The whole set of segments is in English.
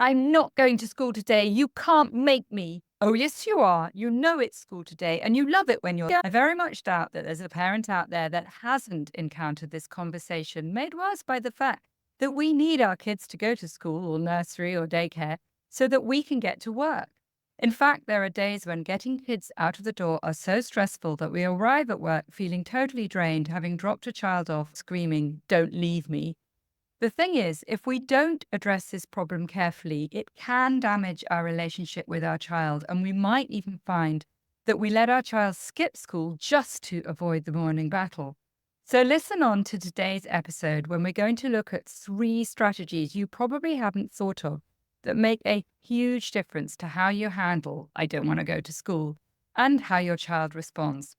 I'm not going to school today. You can't make me. Oh, yes, you are. You know it's school today and you love it when you're. I very much doubt that there's a parent out there that hasn't encountered this conversation made worse by the fact that we need our kids to go to school or nursery or daycare so that we can get to work. In fact, there are days when getting kids out of the door are so stressful that we arrive at work feeling totally drained, having dropped a child off screaming, "Don't leave me." The thing is, if we don't address this problem carefully, it can damage our relationship with our child, and we might even find that we let our child skip school just to avoid the morning battle. So, listen on to today's episode when we're going to look at 3 strategies you probably haven't thought of that make a huge difference to how you handle "I don't want to go to school" and how your child responds.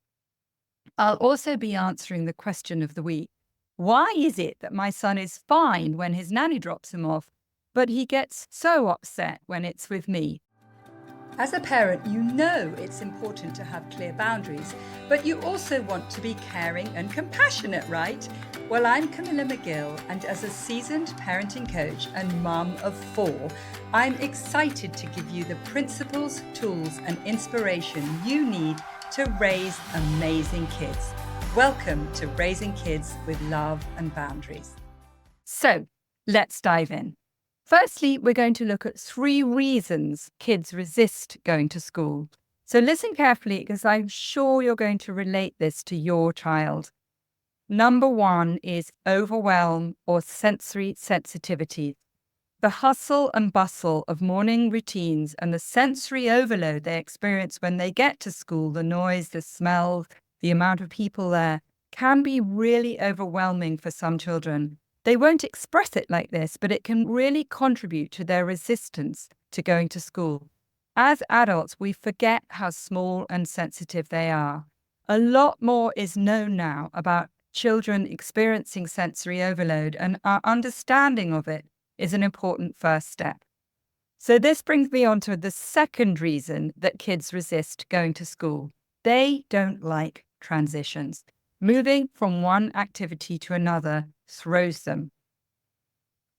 I'll also be answering the question of the week. Why is it that my son is fine when his nanny drops him off, but he gets so upset when it's with me? As a parent, you know it's important to have clear boundaries, but you also want to be caring and compassionate, right? Well, I'm Camilla McGill, and as a seasoned parenting coach and mum of 4, I'm excited to give you the principles, tools, and inspiration you need to raise amazing kids. Welcome to Raising Kids with Love and Boundaries. So, let's dive in. Firstly, we're going to look at 3 reasons kids resist going to school. So listen carefully because I'm sure you're going to relate this to your child. Number 1 is overwhelm or sensory sensitivity. The hustle and bustle of morning routines and the sensory overload they experience when they get to school, the noise, the smell, the amount of people there, can be really overwhelming for some children. They won't express it like this, but it can really contribute to their resistance to going to school. As adults, we forget how small and sensitive they are. A lot more is known now about children experiencing sensory overload, and our understanding of it is an important first step. So this brings me on to the second reason that kids resist going to school. They don't like transitions. Moving from one activity to another throws them.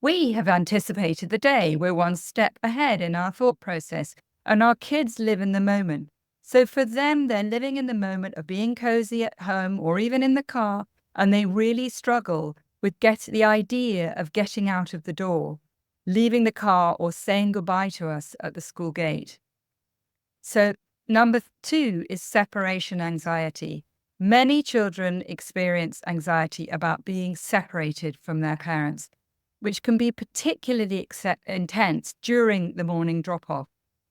We have anticipated the day. We're one step ahead in our thought process, and our kids live in the moment. So for them, they're living in the moment of being cozy at home or even in the car, and they really struggle with the idea of getting out of the door, leaving the car, or saying goodbye to us at the school gate. So number 2 is separation anxiety. Many children experience anxiety about being separated from their parents, which can be particularly intense during the morning drop-off.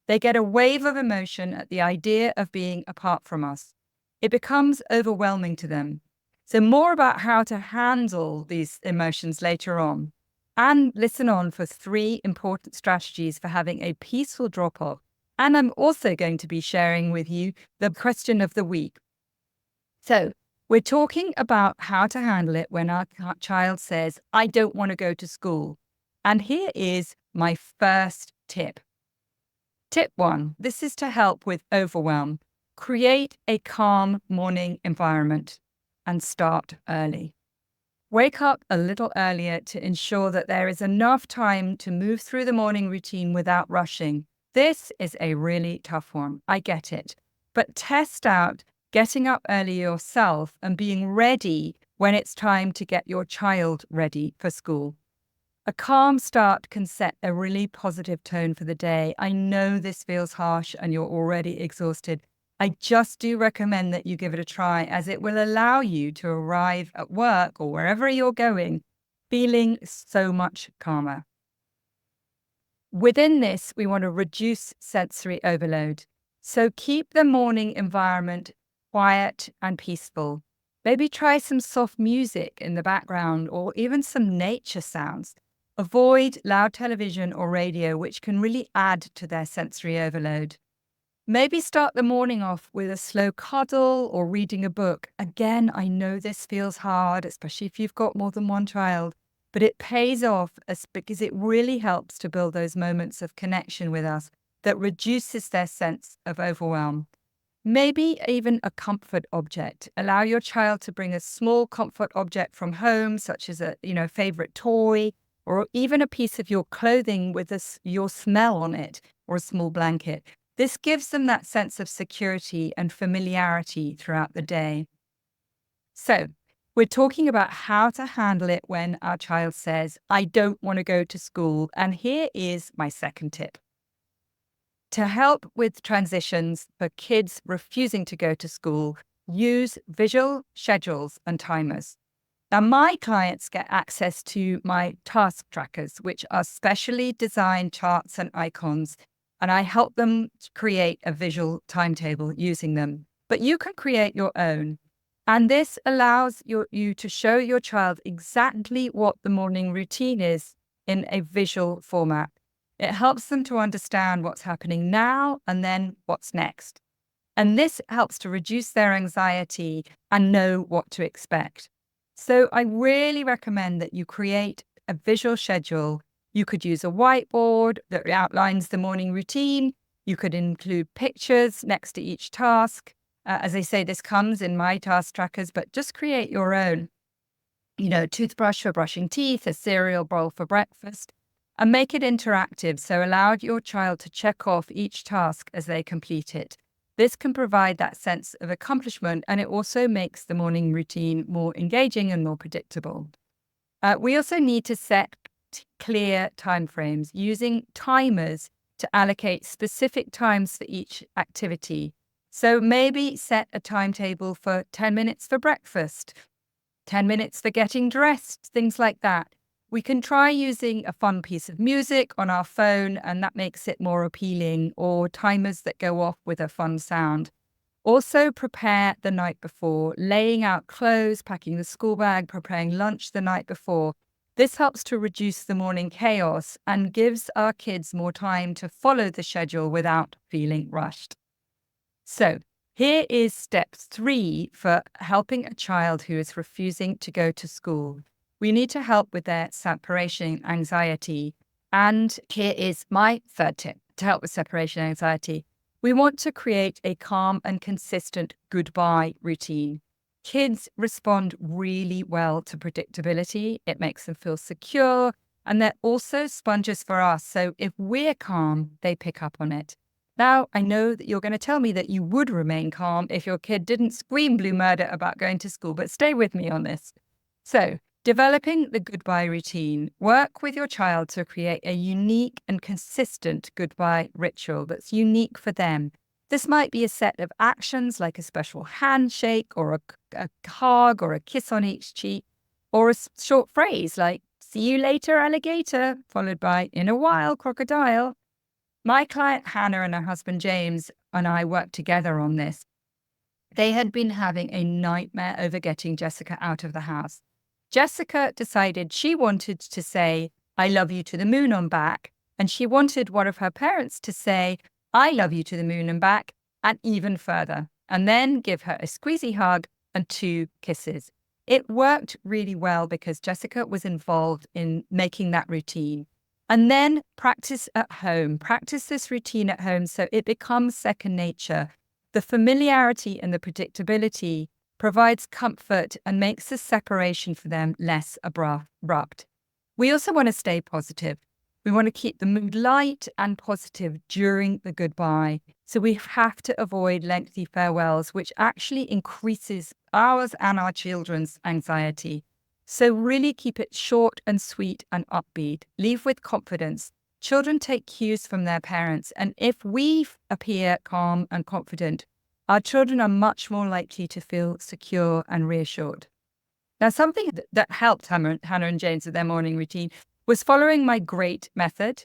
They get a wave of emotion at the idea of being apart from us. It becomes overwhelming to them. So more about how to handle these emotions later on. And listen on for 3 important strategies for having a peaceful drop-off. And I'm also going to be sharing with you the question of the week. So we're talking about how to handle it when our child says, "I don't want to go to school." And here is my first tip. Tip 1, this is to help with overwhelm. Create a calm morning environment and start early. Wake up a little earlier to ensure that there is enough time to move through the morning routine without rushing. This is a really tough one. I get it. But test out getting up early yourself and being ready when it's time to get your child ready for school. A calm start can set a really positive tone for the day. I know this feels harsh and you're already exhausted. I just do recommend that you give it a try, as it will allow you to arrive at work or wherever you're going feeling so much calmer. Within this, we want to reduce sensory overload. So keep the morning environment quiet and peaceful. Maybe try some soft music in the background or even some nature sounds. Avoid loud television or radio, which can really add to their sensory overload. Maybe start the morning off with a slow cuddle or reading a book. Again, I know this feels hard, especially if you've got more than one child, but it pays off because it really helps to build those moments of connection with us that reduces their sense of overwhelm. Maybe even a comfort object. Allow your child to bring a small comfort object from home, such as a favorite toy or even a piece of your clothing with your smell on it, or a small blanket. This gives them that sense of security and familiarity throughout the day. So, we're talking about how to handle it when our child says, I don't want to go to school. And here is my second tip. To help with transitions for kids refusing to go to school, use visual schedules and timers. Now, my clients get access to my task trackers, which are specially designed charts and icons, and I help them create a visual timetable using them. But you can create your own. And this allows you to show your child exactly what the morning routine is in a visual format. It helps them to understand what's happening now and then what's next. And this helps to reduce their anxiety and know what to expect. So I really recommend that you create a visual schedule. You could use a whiteboard that outlines the morning routine. You could include pictures next to each task. As I say, this comes in my task trackers, but just create your own. Toothbrush for brushing teeth, a cereal bowl for breakfast, and make it interactive. So allow your child to check off each task as they complete it. This can provide that sense of accomplishment, and it also makes the morning routine more engaging and more predictable. We also need to set clear timeframes using timers to allocate specific times for each activity. So maybe set a timetable for 10 minutes for breakfast, 10 minutes for getting dressed, things like that. We can try using a fun piece of music on our phone, and that makes it more appealing, or timers that go off with a fun sound. Also prepare the night before, laying out clothes, packing the school bag, preparing lunch the night before. This helps to reduce the morning chaos and gives our kids more time to follow the schedule without feeling rushed. So here is step 3 for helping a child who is refusing to go to school. We need to help with their separation anxiety. And here is my third tip to help with separation anxiety. We want to create a calm and consistent goodbye routine. Kids respond really well to predictability. It makes them feel secure, and they're also sponges for us. So if we're calm, they pick up on it. Now, I know that you're going to tell me that you would remain calm if your kid didn't scream blue murder about going to school, but stay with me on this. So, developing the goodbye routine. Work with your child to create a unique and consistent goodbye ritual that's unique for them. This might be a set of actions like a special handshake or a hug or a kiss on each cheek, or a short phrase like, see you later, alligator, followed by, in a while, crocodile. My client Hannah and her husband James and I worked together on this. They had been having a nightmare over getting Jessica out of the house. Jessica decided she wanted to say, I love you to the moon and back, and she wanted one of her parents to say, I love you to the moon and back, and even further, and then give her a squeezy hug and 2 kisses. It worked really well because Jessica was involved in making that routine. And then practice at home. Practice this routine at home so it becomes second nature. The familiarity and the predictability provides comfort and makes the separation for them less abrupt. We also want to stay positive. We want to keep the mood light and positive during the goodbye. So we have to avoid lengthy farewells, which actually increases ours and our children's anxiety. So really keep it short and sweet and upbeat. Leave with confidence. Children take cues from their parents, and if we appear calm and confident, our children are much more likely to feel secure and reassured. Now, something that helped Hannah and James with their morning routine was following my GREAT method.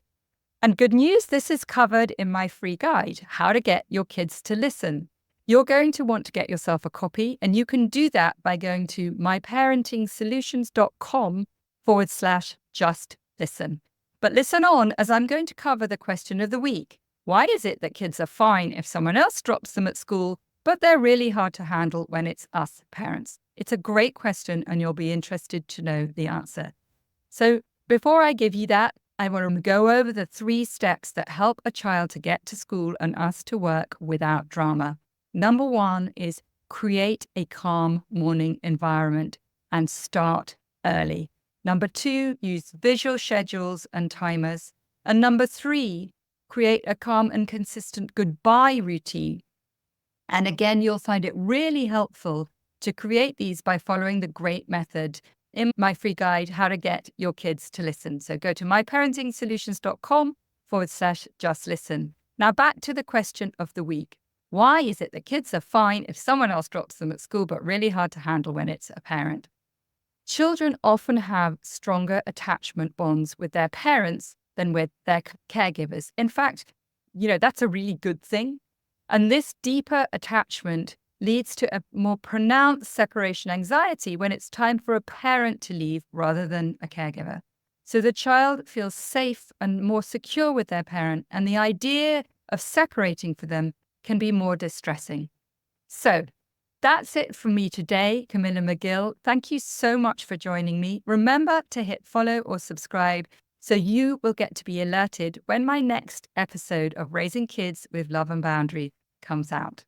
And good news, this is covered in my free guide, How to Get Your Kids to Listen. You're going to want to get yourself a copy, and you can do that by going to myparentingsolutions.com/just listen. But listen on, as I'm going to cover the question of the week. Why is it that kids are fine if someone else drops them at school, but they're really hard to handle when it's us parents? It's a great question, and you'll be interested to know the answer. So before I give you that, I want to go over the 3 steps that help a child to get to school and us to work without drama. Number 1 is create a calm morning environment and start early. Number 2, use visual schedules and timers. And number 3, create a calm and consistent goodbye routine. And again, you'll find it really helpful to create these by following the GREAT method in my free guide, How to Get Your Kids to Listen. So go to myparentingsolutions.com/just listen. Now back to the question of the week. Why is it that kids are fine if someone else drops them at school, but really hard to handle when it's a parent? Children often have stronger attachment bonds with their parents than with their caregivers. In fact, that's a really good thing. And this deeper attachment leads to a more pronounced separation anxiety when it's time for a parent to leave rather than a caregiver. So the child feels safe and more secure with their parent, and the idea of separating for them can be more distressing. So that's it from me today, Camilla McGill. Thank you so much for joining me. Remember to hit follow or subscribe so you will get to be alerted when my next episode of Raising Kids with Love and Boundary comes out.